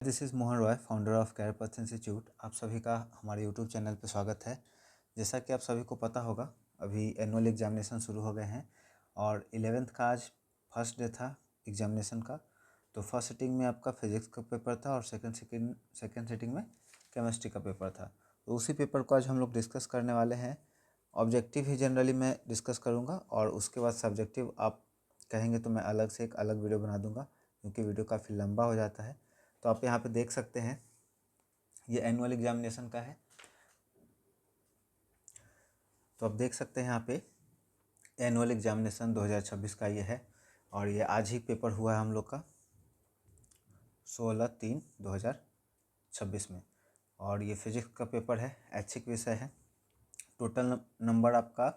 This is Mohan Roy, founder of career path institute. आप सभी का हमारे यूट्यूब चैनल पर स्वागत है। जैसा कि आप सभी को पता होगा, अभी एनुअल एग्जामिनेशन शुरू हो गए हैं और 11th का आज फर्स्ट डे था एग्जामिनेशन का। तो फर्स्ट सिटिंग में आपका फिजिक्स का पेपर था और सेकंड सिटिंग में केमिस्ट्री का पेपर था। तो उसी पेपर को आज हम लोग डिस्कस करने वाले हैं। ऑब्जेक्टिव ही जनरली मैं डिस्कस करूँगा और उसके बाद सब्जेक्टिव आप कहेंगे तो मैं अलग से एक अलग वीडियो बना दूँगा, क्योंकि वीडियो काफ़ी लंबा हो जाता है। तो आप यहाँ पे देख सकते हैं, ये एनुअल एग्जामिनेशन का है। तो आप देख सकते हैं यहाँ पे एनुअल एग्जामिनेशन 2026 का ये है और ये आज ही पेपर हुआ है हम लोग का 16/3/2026 में। और ये फिजिक्स का पेपर है, ऐच्छिक विषय है। टोटल नंबर आपका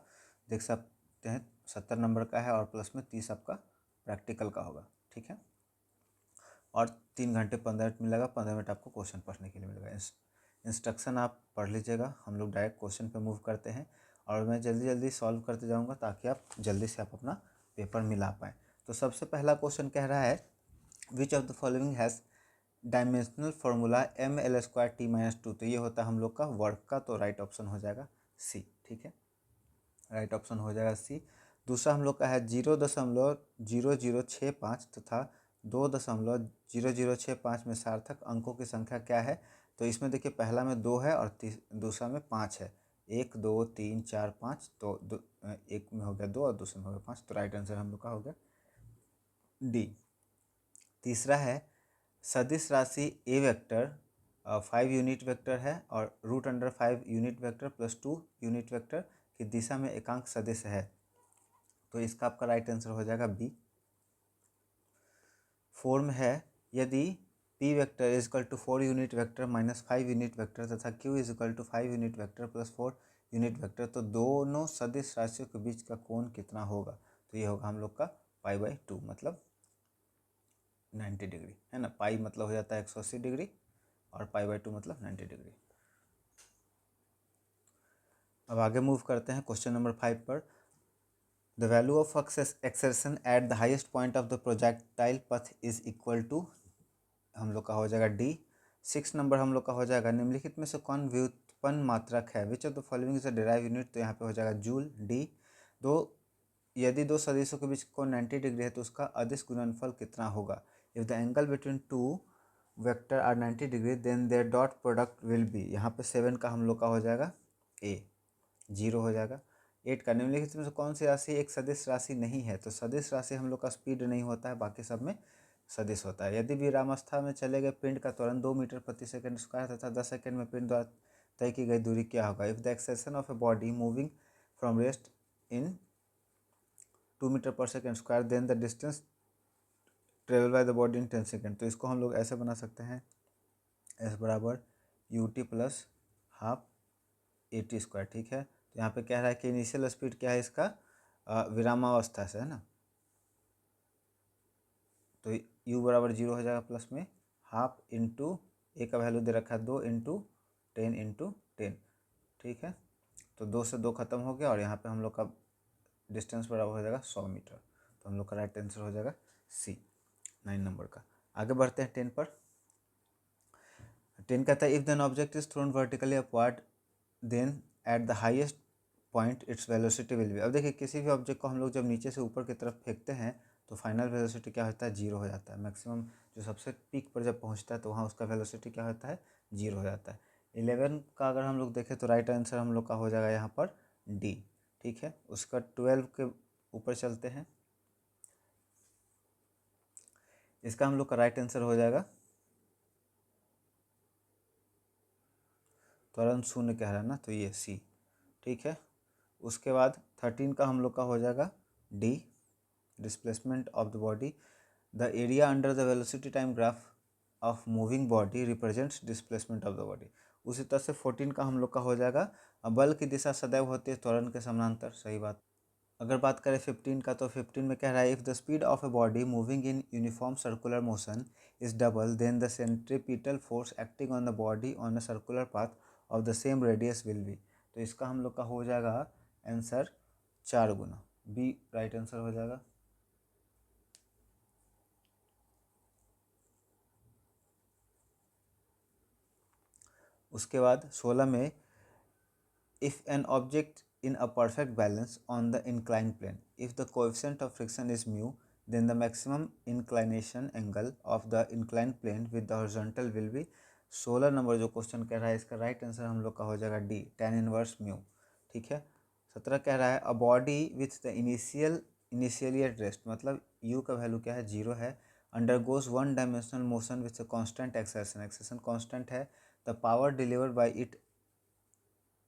देख सकते हैं 70 नंबर का है और प्लस में 30 आपका प्रैक्टिकल का होगा, ठीक है। और 3 घंटे 15 मिनट मिलेगा, 15 मिनट आपको क्वेश्चन पढ़ने के लिए मिलेगा। इंस्ट्रक्शन आप पढ़ लीजिएगा। हम लोग डायरेक्ट क्वेश्चन पे मूव करते हैं और मैं जल्दी जल्दी सॉल्व करते जाऊंगा ताकि आप जल्दी से अपना पेपर मिला पाएँ। तो सबसे पहला क्वेश्चन कह रहा है, which of the following has dimensional formula ml²t-2। तो ये होता है हम लोग का वर्क का, तो राइट ऑप्शन हो जाएगा सी, ठीक है। राइट ऑप्शन हो जाएगा सी। दूसरा हम लोग का है 0.0065 तथा 2.0065 में सार्थक अंकों की संख्या क्या है। तो इसमें देखिए पहला में 2 है और दूसरा में 5 है। 1 2 3 4 5, तो एक में हो गया 2 और दूसरे में हो गया 5। तो राइट आंसर हम लोग का हो गया डी। तीसरा है सदिश राशि ए वेक्टर 5 यूनिट वेक्टर है और √5 unit vector plus 2 unit vector की दिशा में एकांक सदिश है। तो इसका आपका राइट आंसर हो जाएगा बी। 4 में है, यदि p vector is equal to 4 unit vector minus 5 unit vector तथा q is equal to 5 unit vector plus 4 unit vector, तो दोनों सदिश राशियों के बीच का कोण कितना होगा। तो ये होगा हम लोग का π/2 मतलब 90 डिग्री, है ना। पाई मतलब हो जाता है 180 डिग्री और π/2 मतलब 90 डिग्री। अब आगे मूव करते हैं क्वेश्चन नंबर 5 पर। The value of acceleration at the highest point of the projectile पथ इज इक्वल टू, हम लोग का हो जाएगा डी। 6 नंबर हम लोग का हो जाएगा, निम्नलिखित में से कौन व्युत्पन्न मात्रक है। Which of the following is a derive unit. तो यहाँ पे हो जाएगा जूल, डी। यदि दो सदिशों के बीच कोण 90 डिग्री है तो उसका अदिश गुणनफल कितना होगा। If the angle between two vector are 90 degree then their dot product will be. यहाँ पे 7 का हम लोग का हो जाएगा ए, 0 हो जाएगा। 8 का, निम्नलिखित में से कौन सी राशि एक सदिश राशि नहीं है। तो सदिश राशि हम लोग का स्पीड नहीं होता है, बाकी सब में सदिश होता है। यदि विरामावस्था में चले गए पिंड का त्वरण 2 मीटर प्रति सेकंड स्क्वायर तथा 10 सेकंड में पिंड द्वारा तय की गई दूरी क्या होगा। If the acceleration of a body moving from rest in 2 metre per second square then the distance travel by the body in 10 second. तो इसको हम लोग ऐसे बना सकते हैं, एस बराबर ut प्लस हाफ at², ठीक है। तो यहाँ पे कह रहा है कि इनिशियल स्पीड क्या है इसका, विरामावस्था से, है ना। तो u बराबर 0 हो जाएगा, प्लस में हाफ इंटू ए का वैल्यू दे रखा है 2 इंटू 10, ठीक है। तो 2 से 2 खत्म हो गया और यहाँ पे हम लोग का डिस्टेंस बराबर हो जाएगा 100 मीटर। तो हम लोग का राइट आंसर हो जाएगा सी, 9 नंबर का। आगे बढ़ते हैं 10 पर। 10 कहता है, if then object is thrown vertically upward then at the highest point its velocity will be. अब देखिए किसी भी ऑब्जेक्ट को हम लोग जब नीचे से ऊपर की तरफ फेंकते हैं तो फाइनल वेलोसिटी क्या होता है, 0 हो जाता है। मैक्सिमम जो सबसे पीक पर जब पहुंचता है तो वहाँ उसका वेलोसिटी क्या होता है, 0 हो जाता है। 11 का अगर हम लोग देखें तो राइट आंसर हम लोग का हो जाएगा यहाँ पर डी, ठीक है। उसका 12 के ऊपर चलते हैं, इसका हम लोग का राइट आंसर हो जाएगा त्वरण शून्य कह रहा है ना, तो ये सी, ठीक है। उसके बाद 13 का हम लोग का हो जाएगा D, displacement of the body. The area under the velocity time graph of moving body represents displacement of the body. उसी तरह से 14 का हम लोग का हो जाएगा बल की दिशा सदैव होती है त्वरण के समानांतर, सही बात। अगर बात करें 15 का, तो 15 में कह रहा है, if the speed of a body moving in uniform circular motion is double then the centripetal force acting on the body on a circular path of the same radius will be. तो इसका हम लोग का हो जाएगा answer 4 गुना, B right answer हो जाएगा। उसके बाद 16 में if an object in a perfect balance on the inclined plane, if the coefficient of friction is mu, then the maximum inclination angle of the inclined plane with the horizontal will be 16 number जो question कह रहा है इसका right answer हम लोग का हो जाएगा डी, tan इनवर्स म्यू। ठीक है। 17 कह रहा है a body with the initially at rest, मतलब u का वैल्यू क्या है, 0 है, undergoes one dimensional motion with constant exertion, exertion constant है, the power delivered by it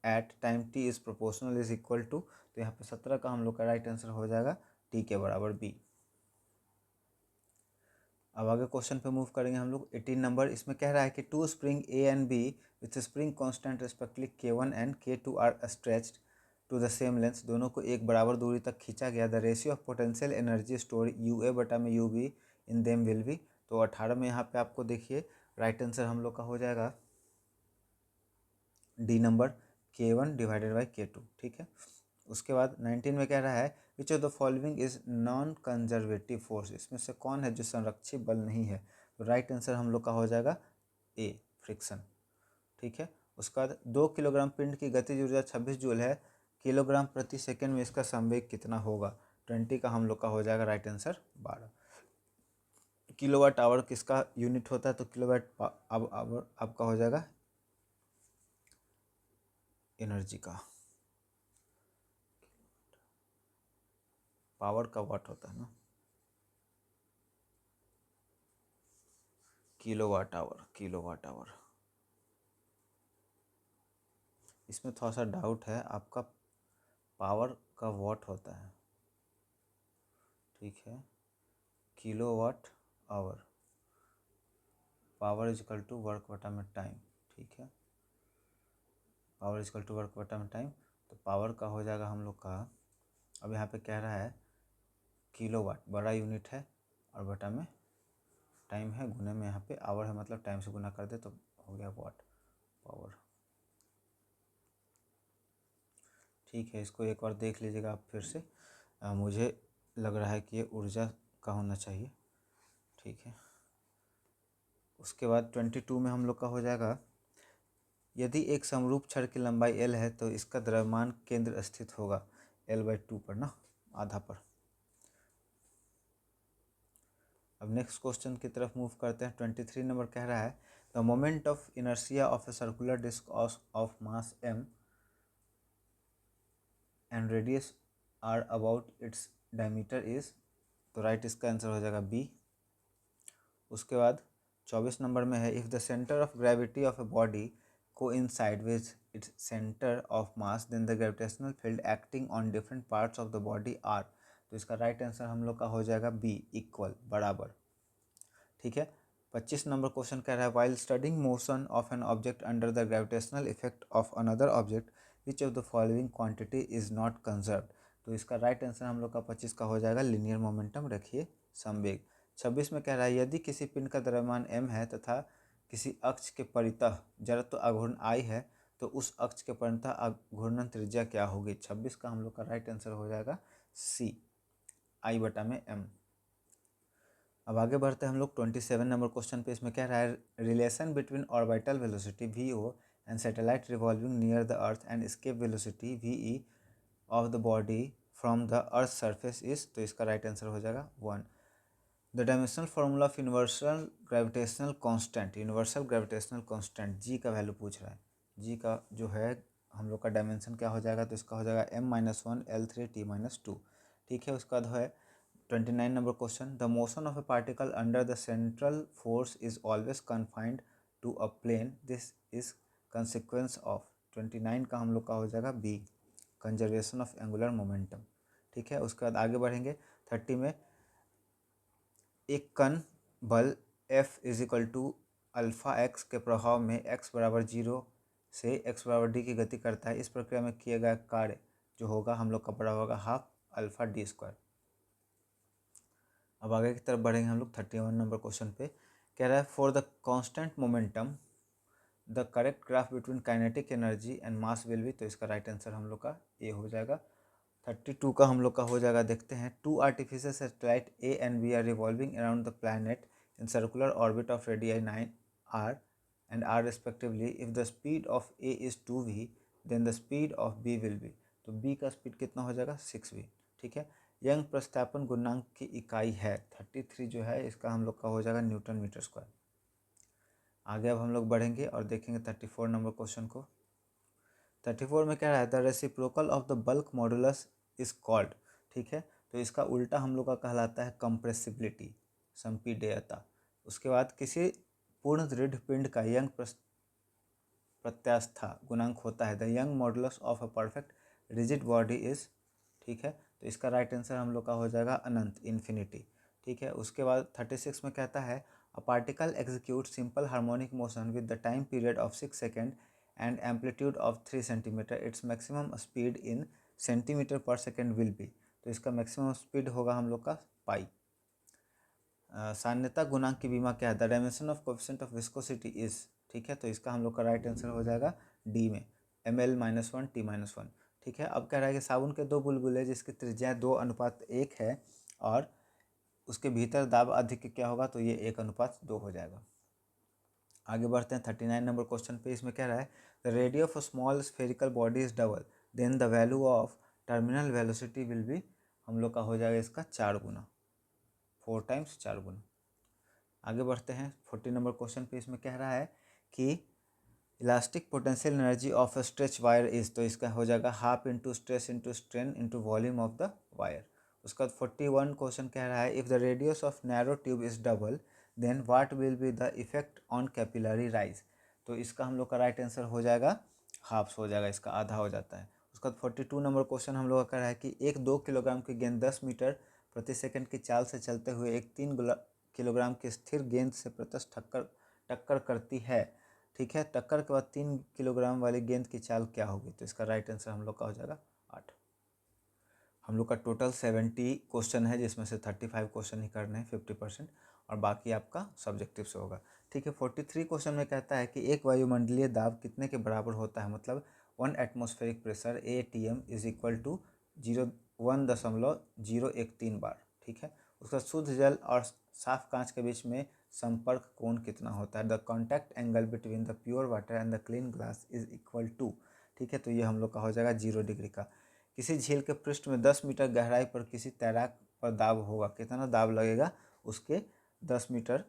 at time t is proportional is equal to, तो यहाँ पे 17 का हम लोग का राइट आंसर हो जाएगा टी के बराबर बी। अब आगे क्वेश्चन पे मूव करेंगे हम लोग। 18 नंबर, इसमें कह रहा है कि two spring A and B with spring constant respectively K1 and K2 are stretched to the same length, दोनों को एक बराबर दूरी तक खींचा गया। The ratio of potential energy store UA बटा में UB in them will be, तो 18 में यहाँ पे आपको देखिए राइट आंसर हम लोग का हो जाएगा D number, K1 divided by K2। ठीक है। उसके बाद 19 में कह रहा है which of the following is non conservative force, इसमें से कौन है जो संरक्षित बल नहीं है, तो राइट आंसर हम लोग का हो जाएगा ए, फ्रिक्शन। ठीक है। उसके बाद 2 किलोग्राम पिंड की गतिज ऊर्जा 26 जूल है, किलोग्राम प्रति सेकंड में इसका संवेग कितना होगा, 20 का हम लोग का हो जाएगा राइट आंसर 12। किलोवाट आवर किसका यूनिट होता है, तो किलोवाट आवर आपका हो जाएगा एनर्जी का, पावर का वाट होता है ना, किलोवाट आवर, किलोवाट आवर। इसमें थोड़ा सा डाउट है, आपका पावर का वाट होता है। ठीक है। Kilowatt hour, power is equal to work बटा में टाइम। ठीक है। पावर इजकल टू वर्क बटा में टाइम, तो पावर का हो जाएगा हम लोग का, अब यहाँ पे कह रहा है किलोवाट बड़ा यूनिट है और बटा में टाइम है, गुने में यहाँ पे आवर है, मतलब टाइम से गुना कर दे तो हो गया वाट पावर। ठीक है, इसको एक बार देख लीजिएगा आप फिर से, मुझे लग रहा है कि ये ऊर्जा का होना चाहिए। ठीक है। उसके बाद 22 में हम लोग का हो जाएगा, यदि एक समरूप छड़ की लंबाई L है तो इसका द्रव्यमान केंद्र स्थित होगा L/2 पर ना, आधा पर। अब नेक्स्ट क्वेश्चन की तरफ मूव करते हैं। 23 नंबर कह रहा है the moment of inertia of a circular disc of mass m and radius R about its diameter is, तो राइट इसका आंसर हो जाएगा बी। उसके बाद 24 नंबर में है if the centre of gravity of a body coincide with its center of mass then the gravitational field acting on different parts of the body are, तो इसका राइट आंसर हम लोग का हो जाएगा बी, इक्वल, बराबर। ठीक है। 25 नंबर क्वेश्चन कह रहा है while studying motion of an object under the gravitational effect of another object which of the following quantity is not conserved, तो इसका राइट आंसर हम लोग का 25 का हो जाएगा लीनियर मोमेंटम रखिए संवेग। 26 में कह रहा है यदि किसी पिंड का द्रव्यमान m है तथा किसी अक्ष के परितः जड़त्व आघूर्ण I है तो उस अक्ष के परितः आघूर्णन त्रिज्या क्या होगी, 26 का हम लोग का राइट आंसर हो जाएगा सी, I बटा में m। अब आगे बढ़ते हैं हम लोग 27 नंबर क्वेश्चन पे। इसमें कह रहा है relation between orbital velocity VO and satellite revolving near the earth and escape velocity VE of the body from the earth surface is, तो इसका राइट आंसर हो जाएगा 1। The dimensional formula of universal gravitational constant, universal gravitational constant जी का value पूछ रहा है, जी का जो है हम लोग का डायमेंशन क्या हो जाएगा, तो इसका हो जाएगा m-1 L3 T-2। ठीक है। उसका बाद है 29 number question the motion of a particle under the central force is always confined to a plane, this is consequence of, 29 का हम लोग का हो जाएगा B, conservation of angular momentum. ठीक है। उसके बाद आगे बढ़ेंगे 30 में, एक कण बल F is equal to alpha x के प्रभाव में x बराबर 0 से x बराबर d की गति करता है, इस प्रक्रिया में किया गया कार्य जो होगा हम लोग का बराबर होगा हाफ अल्फा d²। अब आगे की तरफ बढ़ेंगे हम लोग 31 नंबर क्वेश्चन पे। कह रहा है for the constant momentum the correct graph between kinetic energy and mass will be, तो इसका राइट आंसर हम लोग का ए हो जाएगा। 32 का हम लोग का हो जाएगा, देखते हैं two artificial satellite A and B are revolving around the planet in circular orbit of radii 9 R and r respectively. If the speed of A is 2v, then the speed of B will be, तो B का speed कितना हो जाएगा 6v। ठीक है, young प्रस्थापन गुणांक की इकाई है 33 जो है, इसका हम लोग का हो जाएगा न्यूटन मीटर स्क्वायर। आगे अब हम लोग बढ़ेंगे और देखेंगे 34 नंबर क्वेश्चन को। 34 में क्या रहा है, the reciprocal of the bulk modulus is called. ठीक है, तो इसका उल्टा हम लोग का कहलाता है कंप्रेसिबिलिटी, संपीड्यता। उसके बाद किसी पूर्ण दृढ़ पिंड का यंग प्रत्यास्था गुणांक होता है, the young modulus of a perfect rigid body is. ठीक है, तो इसका राइट आंसर हम लोग का हो जाएगा अनंत, इन्फिनिटी। ठीक है, उसके बाद 36 में कहता है a particle execute simple harmonic motion with the time period of 6 second and amplitude of 3 centimetre, its maximum speed in centimetre पर सेकेंड विल बी। तो इसका मैक्सिमम स्पीड होगा हम लोग का पाई। सान्यता गुणांक की बीमा क्या है, the dimension of coefficient of viscosity is. ठीक है, तो इसका हम लोग का राइट आंसर हो जाएगा डी में, ml-1 t-1। ठीक है, अब कह रहा है कि साबुन के दो बुलबुले जिसकी त्रिज्या 2:1 है और उसके भीतर दाब अधिक क्या होगा, तो ये 1:2 हो जाएगा। आगे बढ़ते हैं 39 नंबर क्वेश्चन पे। इसमें कह रहा है the radius of a small spherical body is double, then the value of terminal velocity will be, हम लोग का हो जाएगा इसका 4 गुना, 4 टाइम्स 4 गुना। आगे बढ़ते हैं 40 नंबर क्वेश्चन पे। इसमें कह रहा है कि elastic potential energy of a stretch wire is, तो इसका हो जाएगा half into stress into strain into volume of the wire. उसका 41 क्वेश्चन कह रहा है if the radius of narrow tube is double then what will be the effect on capillary rise. तो इसका हम लोग का राइट आंसर हो जाएगा हाफ्स हो जाएगा, इसका आधा हो जाता है। उसका 42 नंबर क्वेश्चन हम लोग का कह रहा है कि एक 2 किलोग्राम की गेंद 10 मीटर प्रति सेकंड की चाल से चलते हुए एक 3 किलोग्राम की स्थिर गेंद से प्रत्यक्ष टक्कर करती है। ठीक है, टक्कर के बाद 3 किलोग्राम वाली गेंद की चाल क्या होगी, तो इसका राइट आंसर हम लोग का हो जाएगा 8। हम लोग का टोटल 70 क्वेश्चन है, जिसमें से 35 क्वेश्चन ही करने हैं 50%, और बाकी आपका सब्जेक्टिव से होगा। ठीक है, 43 क्वेश्चन में कहता है कि एक वायुमंडलीय दाब कितने के बराबर होता है, मतलब 1 atmospheric pressure ATM is equal to 1.013 bar. ठीक है, उसका शुद्ध जल और साफ कांच के बीच में संपर्क कोण कितना होता है, the contact angle between the pure water and the clean glass is equal to. ठीक है, तो ये हम लोग का हो जाएगा 0 डिग्री का। किसी झील के पृष्ठ में 10 मीटर गहराई पर किसी तैराक पर दाब होगा, कितना दाब लगेगा उसके 10 मीटर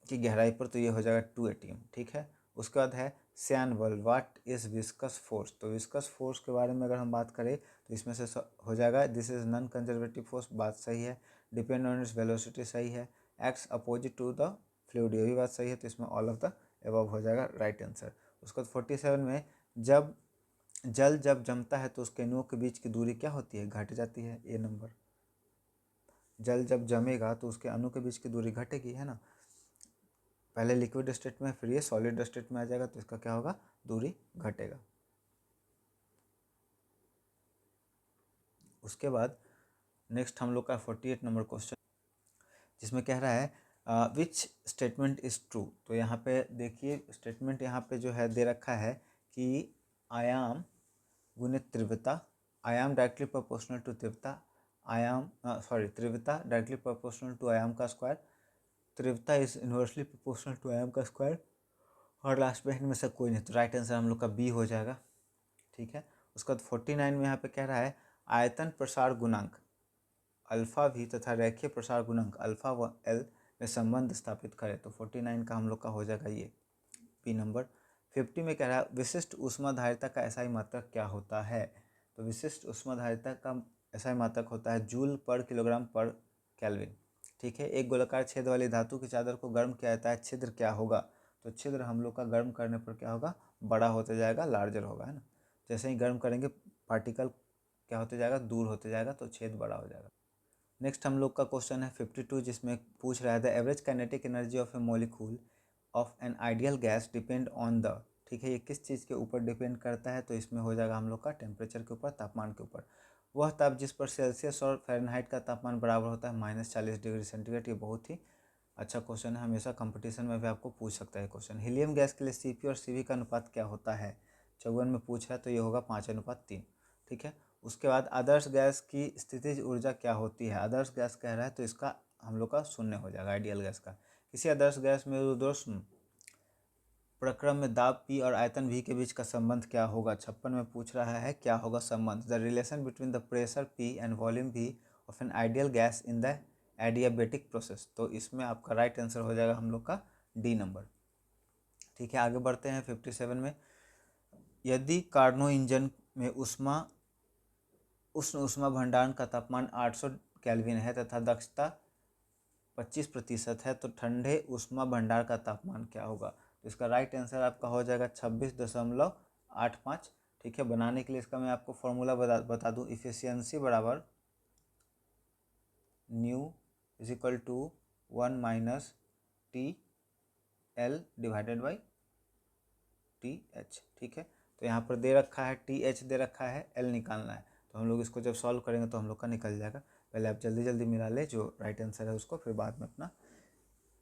की गहराई पर, तो ये हो जाएगा 2 ATM। ठीक है, उसके बाद है श्यान बल, व्हाट इज विस्कस फोर्स। तो विस्कस फोर्स के बारे में अगर हम बात करें तो इसमें से हो जाएगा this is non conservative force, बात सही है। डिपेंड ऑन इट्स वेलोसिटी सही है। Acts opposite to the fluid, ये भी बात सही है, तो इसमें ऑल ऑफ द एबव हो जाएगा राइट आंसर। उसके बाद 47 में जब जल जमता है तो उसके अणुओं के बीच की दूरी क्या होती है, घट जाती है, ए नंबर। जल जब जमेगा तो उसके अणु के बीच की दूरी घटेगी, है ना। पहले लिक्विड स्टेट में, फिर ये सॉलिड स्टेट में आ जाएगा, तो इसका क्या होगा, दूरी घटेगा। उसके बाद नेक्स्ट हम लोग का 48 नंबर क्वेश्चन, जिसमें कह रहा है विच स्टेटमेंट इज ट्रू। तो यहाँ पे देखिए स्टेटमेंट यहाँ पे जो है दे रखा है कि आयाम गुणित तीव्रता, आयाम डायरेक्टली प्रोपोर्शनल टू तीव्रता, तीव्रता डायरेक्टली प्रोपोर्शनल टू आयाम का स्क्वायर, तीव्रता इज इन्वर्सली प्रोपोर्शनल टू आयाम का स्क्वायर, और लास्ट में इनमें से कोई नहीं, तो राइट आंसर हम लोग का बी हो जाएगा। ठीक है, उसके बाद 49 में यहाँ पे कह रहा है आयतन प्रसार गुणांक अल्फा भी तथा रेखीय प्रसार गुणांक अल्फा व एल में संबंध स्थापित करें, तो 49 का हम लोग का हो जाएगा ये पी नंबर। 50 में कह रहा है विशिष्ट ऊष्माधारिता का एसआई मात्रक क्या होता है। तो विशिष्ट ऊष्माधारिता का एसआई मात्रक होता है जूल पर किलोग्राम पर केल्विन। ठीक है, एक गोलाकार छेद वाली धातु की चादर को गर्म किया जाता है, छिद्र क्या होगा, तो छिद्र हम लोग का गर्म करने पर क्या होगा, बड़ा होते जाएगा, लार्जर होगा, है ना। जैसे ही गर्म करेंगे पार्टिकल क्या होते जाएगा, दूर होते जाएगा, तो छेद बड़ा हो जाएगा। नेक्स्ट हम लोग का क्वेश्चन है 52, जिसमें पूछ रहा है the average kinetic energy of A molecule of an ideal gas depend on the. ठीक है, ये किस चीज़ के ऊपर डिपेंड करता है, तो इसमें हो जाएगा हम लोग का टेम्परेचर के ऊपर, तापमान के ऊपर। वह ताप जिस पर सेल्सियस और फ़ारेनहाइट का तापमान बराबर होता है -40 डिग्री सेंटीग्रेड। ये बहुत ही अच्छा क्वेश्चन है, हमेशा कंपटीशन में भी आपको पूछ सकता है क्वेश्चन। हीलियम गैस के लिए CP और CV का अनुपात क्या होता है, 54 में पूछा है, तो ये होगा 5:3। ठीक है, उसके बाद आदर्श गैस की स्थितिज ऊर्जा क्या होती है, आदर्श गैस कह रहा है, तो इसका हम लोग का 0 हो जाएगा, आइडियल गैस का। किसी आदर्श गैस में रुद्धोष्म प्रक्रम में दाब P और आयतन V के बीच का संबंध क्या होगा। 56 में पूछ रहा है क्या होगा संबंध। The relation between the pressure P and volume V of an ideal gas in the adiabatic process. तो इसमें आपका राइट आंसर हो जाएगा हम लोग का डी नंबर। ठीक है, आगे बढ़ते हैं 57 में। यदि कार्नो इंजन में उष्ण ऊष्मा भंडारण का तापमान 800 केल्विन है तथा दक्षता 25% है तो ठंडे ऊष्मा भंडार का तापमान क्या होगा। तो इसका राइट आंसर आपका हो जाएगा 26.85। ठीक है, बनाने के लिए इसका मैं आपको फॉर्मूला बता दूं। इफिशियंसी बराबर nu is equal to 1 minus T L divided by T H. ठीक है, तो यहाँ पर दे रखा है टी एच दे रखा है, एल निकालना है। तो हम लोग इसको जब सॉल्व करेंगे तो हम लोग का निकल जाएगा। पहले आप जल्दी जल्दी मिला ले जो राइट आंसर है उसको, फिर बाद में अपना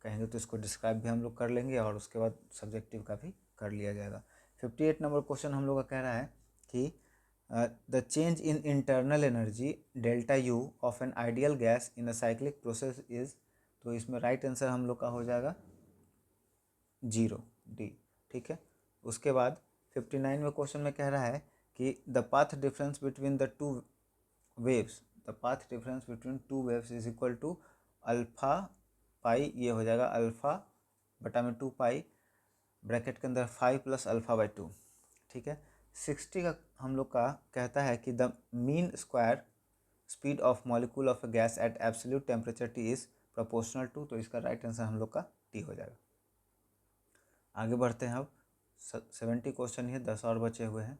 कहेंगे तो इसको डिस्क्राइब भी हम लोग कर लेंगे और उसके बाद सब्जेक्टिव का भी कर लिया जाएगा। 58 नंबर क्वेश्चन हम लोग का कह रहा है कि the change in internal energy delta U of an ideal gas in a cyclic process is. तो इसमें राइट आंसर हम लोग का हो जाएगा 0 डी। ठीक है, उसके बाद 59 में क्वेश्चन में कह रहा है कि the path difference between the two waves is equal to alpha pi, ये हो जाएगा अल्फा बटा में 2 पाई ब्रैकेट के अंदर 5 प्लस अल्फा बाई 2। ठीक है, 60 का हम लोग का कहता है कि the mean square speed of molecule of a gas at absolute temperature T is proportional to. तो इसका राइट आंसर हम लोग का टी हो जाएगा। आगे बढ़ते हैं, अब 70 क्वेश्चन ही 10 और बचे हुए हैं।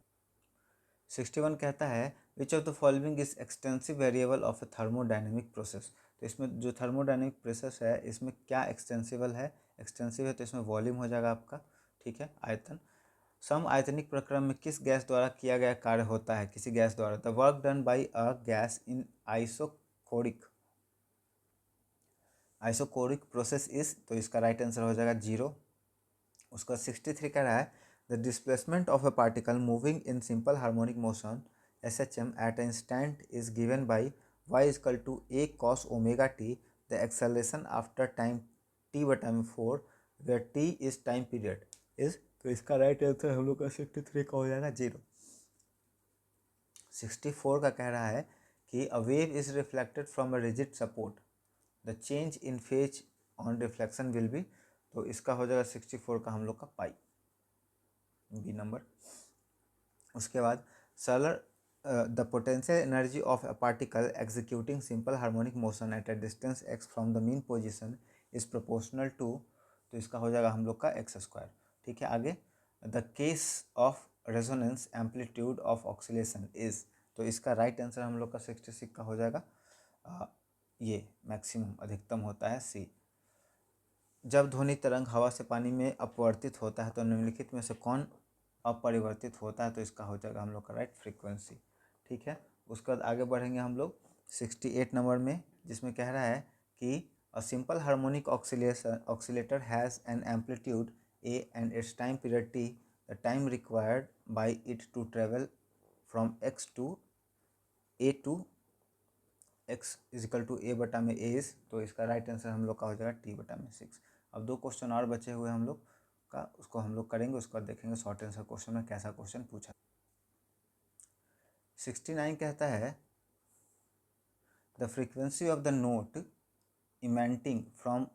61 कहता है which of the following is extensive variable of A thermodynamic process. तो इसमें जो थर्मोडाइनमिक प्रोसेस है इसमें क्या एक्सटेंसिबल है, एक्सटेंसिव है तो इसमें वॉल्यूम हो जाएगा आपका। ठीक है, आयतन। सम आयतनिक प्रक्रम में किस गैस द्वारा किया गया कार्य होता है, किसी गैस द्वारा। The work done by a gas in isochoric process is. तो इसका राइट आंसर हो जाएगा 0। उसका 63 कह रहा है the displacement of a particle moving in simple harmonic motion SHM at a instant is given by y equal to a cos omega T the acceleration after time t बटा में 4 where t is time period is. तो इसका right answer हम लोग का 63 का हो जाएगा 0। 64 का कह रहा है कि a wave is reflected from a rigid support the change in phase on reflection will be. तो इसका हो जाएगा 64 का हम लोग का पाई, बी नंबर। उसके बाद सलर the potential energy of a particle executing simple harmonic motion at a distance x from the mean position is proportional to. तो इसका हो जाएगा हम लोग का x²। ठीक है, आगे the case of resonance amplitude of oscillation is. तो इसका राइट आंसर हम लोग का 66 का हो जाएगा ये मैक्सिमम अधिकतम होता है सी। जब ध्वनि तरंग हवा से पानी में अपवर्तित होता है तो निम्नलिखित में से कौन अपरिवर्तित होता है। तो इसका हो जाएगा हम लोग का राइट फ्रीक्वेंसी। ठीक है, उसके बाद आगे बढ़ेंगे हम लोग 68 नंबर में, जिसमें कह रहा है कि a simple harmonic oscillator has an amplitude a and its time period t। The time required by it to travel from x to a to x is equal to a बटा में a is. तो इसका right answer हम लोग का हो जाएगा t बटा में 6। अब 2 क्वेश्चन और बचे हुए हम लोग का, उसको हम लोग करेंगे, उसके बाद देखेंगे शॉर्ट आंसर क्वेश्चन में कैसा क्वेश्चन पूछा। 69 कहता है the frequency of the note emitting from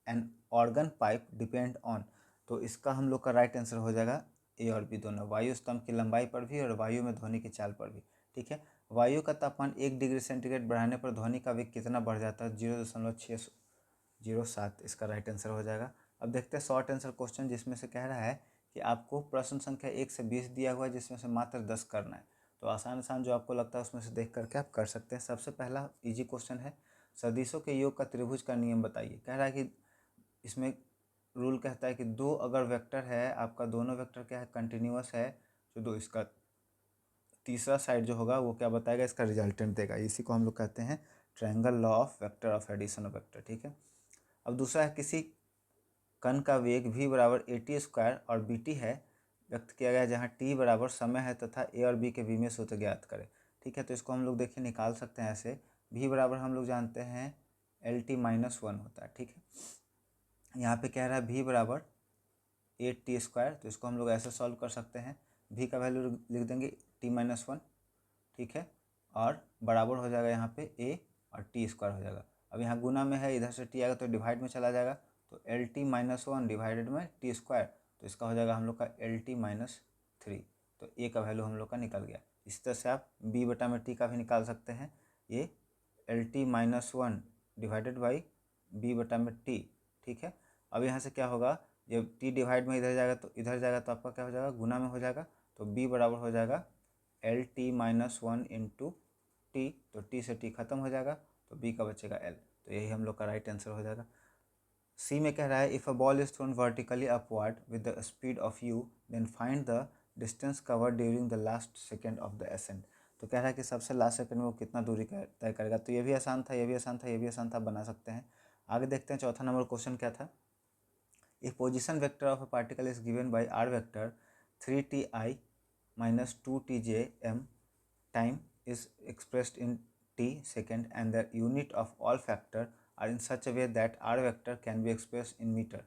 an organ pipe depend on. तो इसका हम लोग का राइट आंसर हो जाएगा ए और बी दोनों, वायु स्तंभ की लंबाई पर भी और वायु में ध्वनि की चाल पर भी। ठीक है, वायु का तापमान 1 डिग्री सेंटीग्रेड बढ़ाने पर ध्वनि का वेग कितना बढ़ जाता है, 0.607। इसका राइट आंसर हो जाएगा। अब देखते हैं शॉर्ट आंसर क्वेश्चन, जिसमें से कह रहा है कि आपको प्रश्न संख्या 1 से 20 दिया हुआ है, जिसमें से मात्र 10 करना है। तो आसान आसान जो आपको लगता है उसमें से देख करके आप कर सकते हैं। सबसे पहला इजी क्वेश्चन है, सदिशों के योग का त्रिभुज का नियम बताइए। कह रहा है कि इसमें रूल कहता है कि 2 अगर वेक्टर है आपका, दोनों वेक्टर क्या है, कंटिन्यूअस है, जो 2 इसका तीसरा साइड जो होगा वो क्या बताएगा, इसका रिजल्टेंट देगा। इसी को हम लोग कहते हैं triangle law of vector of addition of vector. ठीक है, अब दूसरा है किसी कण का वेग v बराबर at² और bt है व्यक्त किया गया, जहाँ t बराबर समय है तथा a और b के विमीय सूत्र ज्ञात करें। ठीक है, तो इसको हम लोग देखिए निकाल सकते हैं ऐसे। v बराबर हम लोग जानते हैं LT-1 होता है। ठीक है, यहाँ पे कह रहा है v बराबर 8t²। तो इसको हम लोग ऐसे सॉल्व कर सकते हैं, v का वैल्यू लिख देंगे t-1, ठीक है, और बराबर हो जाएगा यहाँ पे a और t² हो जाएगा। अब यहाँ गुना में है, इधर से t आएगा तो डिवाइड में चला जाएगा, तो LT-1 डिवाइडेड में t², तो इसका हो जाएगा हम लोग का LT-3। तो a का वैल्यू हम लोग का निकल गया। इस तरह से आप b/t का भी निकाल सकते हैं, ये LT-1 डिवाइडेड बाई b/t, ठीक है। अब यहाँ से क्या होगा, जब t डिवाइड में इधर जाएगा तो इधर जाएगा, तो आपका क्या हो जाएगा, गुना में हो जाएगा, तो b बराबर हो जाएगा LT-1 इंटू t, तो t से t खत्म हो जाएगा, तो b का बचेगा l। तो यही हम लोग का राइट आंसर हो जाएगा। सी में कह रहा है if a ball is thrown vertically upward with the speed of u then find the distance cover during the last second of the ascent. तो कह रहा है कि सबसे लास्ट सेकंड में वो कितना दूरी तय करेगा। तो ये भी आसान था, ये भी आसान था, ये भी आसान था, बना सकते हैं। आगे देखते हैं चौथा नंबर क्वेश्चन क्या था। If position vector of a particle is given by r vector 3ti minus 2tjm time is expressed in t second and the unit of all factor are in such a way that r vector can be expressed in meter.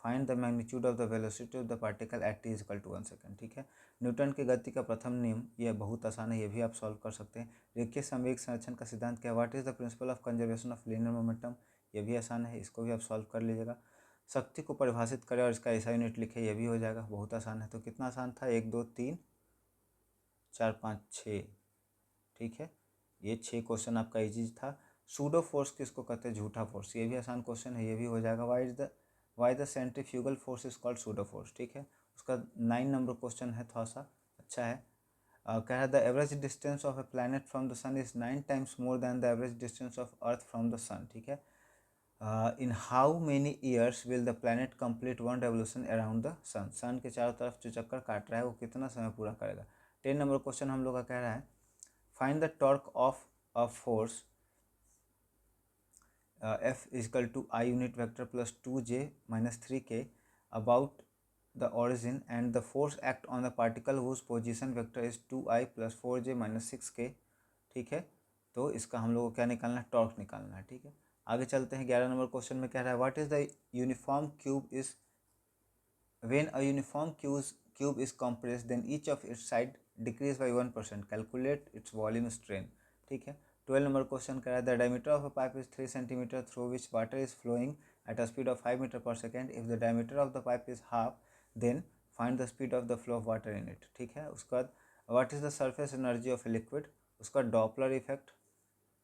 Find the magnitude of the velocity of the particle at t is equal to 1 second। ठीक है, Newton की गति का प्रथम नियम, यह बहुत आसान है, ये भी आप सॉल्व कर सकते हैं। रेखीय संवेग संरक्षण का सिद्धांत क्या है, what is the principle of conservation of linear momentum, ये भी आसान है, इसको भी आप सॉल्व कर लीजिएगा। शक्ति को परिभाषित करें और इसका ऐसा यूनिट लिखे, ये भी हो जाएगा, बहुत आसान है। तो कितना आसान था, 1 2 3 4 5 6, ठीक है, ये 6 क्वेश्चन आपका इजी था। सूडो फोर्स किसको कहते हैं, झूठा फोर्स, ये भी आसान क्वेश्चन है, ये भी हो जाएगा। Why the centrifugal force is called pseudo force, ठीक है। उसका 9 नंबर क्वेश्चन है, थोड़ा सा अच्छा है। कह रहा है the average distance of a planet from the sun is 9 times more than the average distance of earth from the sun, ठीक है। In how many years will the planet complete one revolution around the sun, sun के चारों तरफ जो चक्कर काट रहा है वो कितना समय पूरा करेगा। 10 नंबर क्वेश्चन हम लोग का कह रहा है find the torque of a force F is equal to I unit vector plus 2j minus 3k about the origin and the force act on the particle whose position vector is 2I plus 4j minus 6k, ठीक है। तो इसका हम लोग को क्या निकालना है, टॉर्क निकालना है, ठीक है। आगे चलते हैं, 11 नंबर क्वेश्चन में कह रहा है what is the uniform cube is when a uniform cube is compressed then each of its side decrease by 1%, calculate its volume strain, ठीक है। 12 नंबर क्वेश्चन कह रहा है the diameter of a pipe is 3 centimetre through which water is flowing at a speed of 5 metre per second, if the diameter of the pipe is half then find the speed of the flow of water in it, ठीक है। उसके बाद what is the surface energy of a liquid, उसका Doppler effect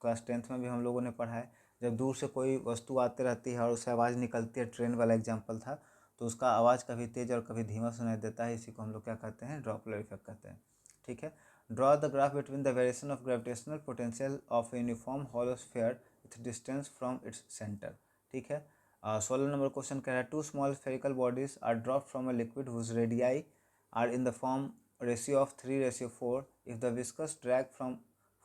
class 10th में भी हम लोगों ने पढ़ा है। जब दूर से कोई वस्तु आती रहती है और उससे आवाज़ निकलती है, ट्रेन वाला एग्जाम्पल था, तो उसका आवाज़ कभी तेज़ और कभी धीमा सुनाई देता है, इसी को हम लोग क्या कहते हैं, ड्रॉपलर इफेक्ट कहते हैं, ठीक है। Draw the graph between the variation of gravitational potential of uniform hollow sphere with distance from its centre, ठीक है। 16 नंबर क्वेश्चन कह रहा है two small spherical bodies are drop from a liquid whose radii are in the form ratio of 3:4, if the viscous drag from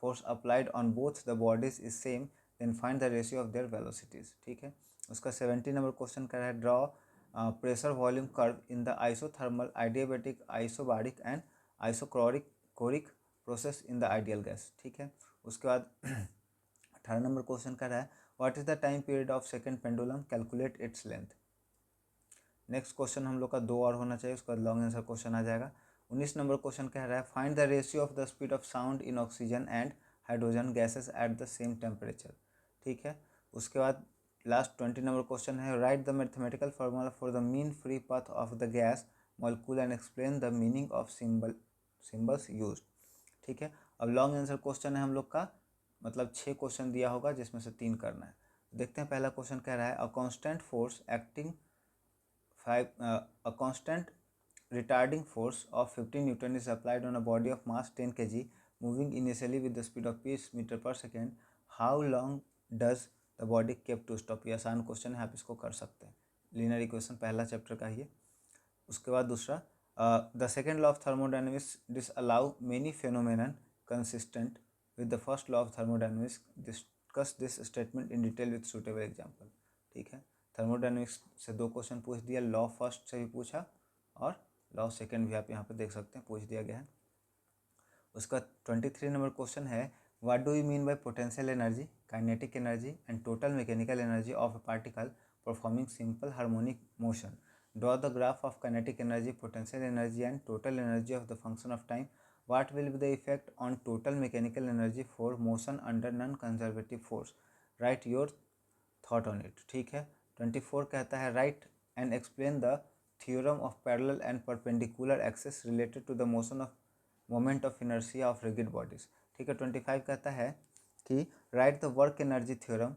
force applied on both the bodies is same then find the ratio of their velocities, ठीक है। उसका 70 number question कर रहा है draw pressure volume curve in the isothermal adiabatic isobaric and isochoric process in the ideal gas, ठीक है। उसके बाद 18 नंबर क्वेश्चन कर रहा है what is the time period of second pendulum, calculate its length. Next question हम लोग का 2 और होना चाहिए, उसका लॉन्ग आंसर क्वेश्चन आ जाएगा। 19 नंबर क्वेश्चन कह रहा है find the ratio of the speed of sound in oxygen and hydrogen gases at the same temperature, ठीक है। उसके बाद लास्ट 20 नंबर क्वेश्चन है right the mathematical formula for the mean free path of the gas molecule and explain the meaning of symbols use, ठीक है। अब long answer question है हम लोग का, मतलब 6 क्वेश्चन दिया होगा जिसमें से 3 करना है। देखते हैं, पहला क्वेश्चन कह रहा है a constant force acting a constant retarding force of 15 Newton is applied on a body of mass 10 kg moving initially with the speed of 20 meter per second. How long does the body keep to stop? ये आसान question है, आप इसको कर सकते हैं, linear equation पहला chapter का ही है। उसके बाद दूसरा the second law of thermodynamics disallow many phenomenon consistent with the first law of thermodynamics, discuss this statement in detail with suitable example, ठीक है। थर्मोडायनेमिक्स से 2 क्वेश्चन पूछ दिया, लॉ फर्स्ट से भी पूछा और लॉ सेकंड भी आप यहाँ पे देख सकते हैं पूछ दिया गया है। उसका 23 नंबर क्वेश्चन है what do you mean by potential energy, kinetic energy and total mechanical energy of a particle performing simple harmonic motion. Draw the graph of kinetic energy, potential energy and total energy of the function of time. What will be the effect on total mechanical energy for motion under non conservative force. Right your thought on it. ठीक है. 24 कहता है right and explain the theorem of parallel and perpendicular axis related to the motion of moment of inertia of rigid bodies. ठीक है. 25 कहता है कि right the work energy theorem.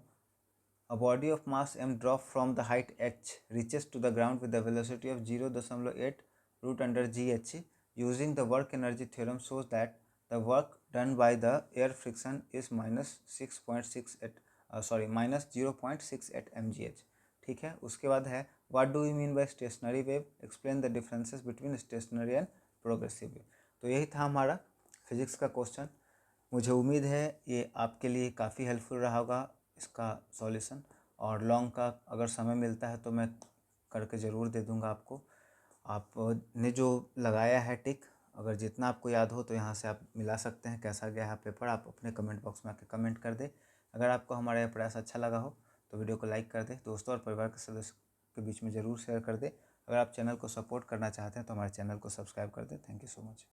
A body of mass m drop from the height h reaches to the ground with a velocity of 0.8 root under gh. Using the work energy theorem shows that the work done by the air friction is minus 0.68 mgh. ठीक है. उसके बाद है what do we mean by stationary wave, explain the differences between stationary and progressive wave. तो यही था हमारा physics का क्वेश्चन. मुझे उम्मीद है ये आपके लिए काफ़ी हेल्पफुल रहा होगा इसका सॉल्यूशन. और लॉन्ग का अगर समय मिलता है तो मैं करके ज़रूर दे दूंगा आपको. आपने जो लगाया है टिक, अगर जितना आपको याद हो तो यहाँ से आप मिला सकते हैं कैसा गया है पेपर. आप अपने कमेंट बॉक्स में आके कमेंट कर दे. अगर आपको हमारा यह प्रयास अच्छा लगा हो तो वीडियो को लाइक कर दे, दोस्तों और परिवार के सदस्य के बीच में ज़रूर शेयर कर दे. अगर आप चैनल को सपोर्ट करना चाहते हैं तो हमारे चैनल को सब्सक्राइब कर दें. Thank you so much.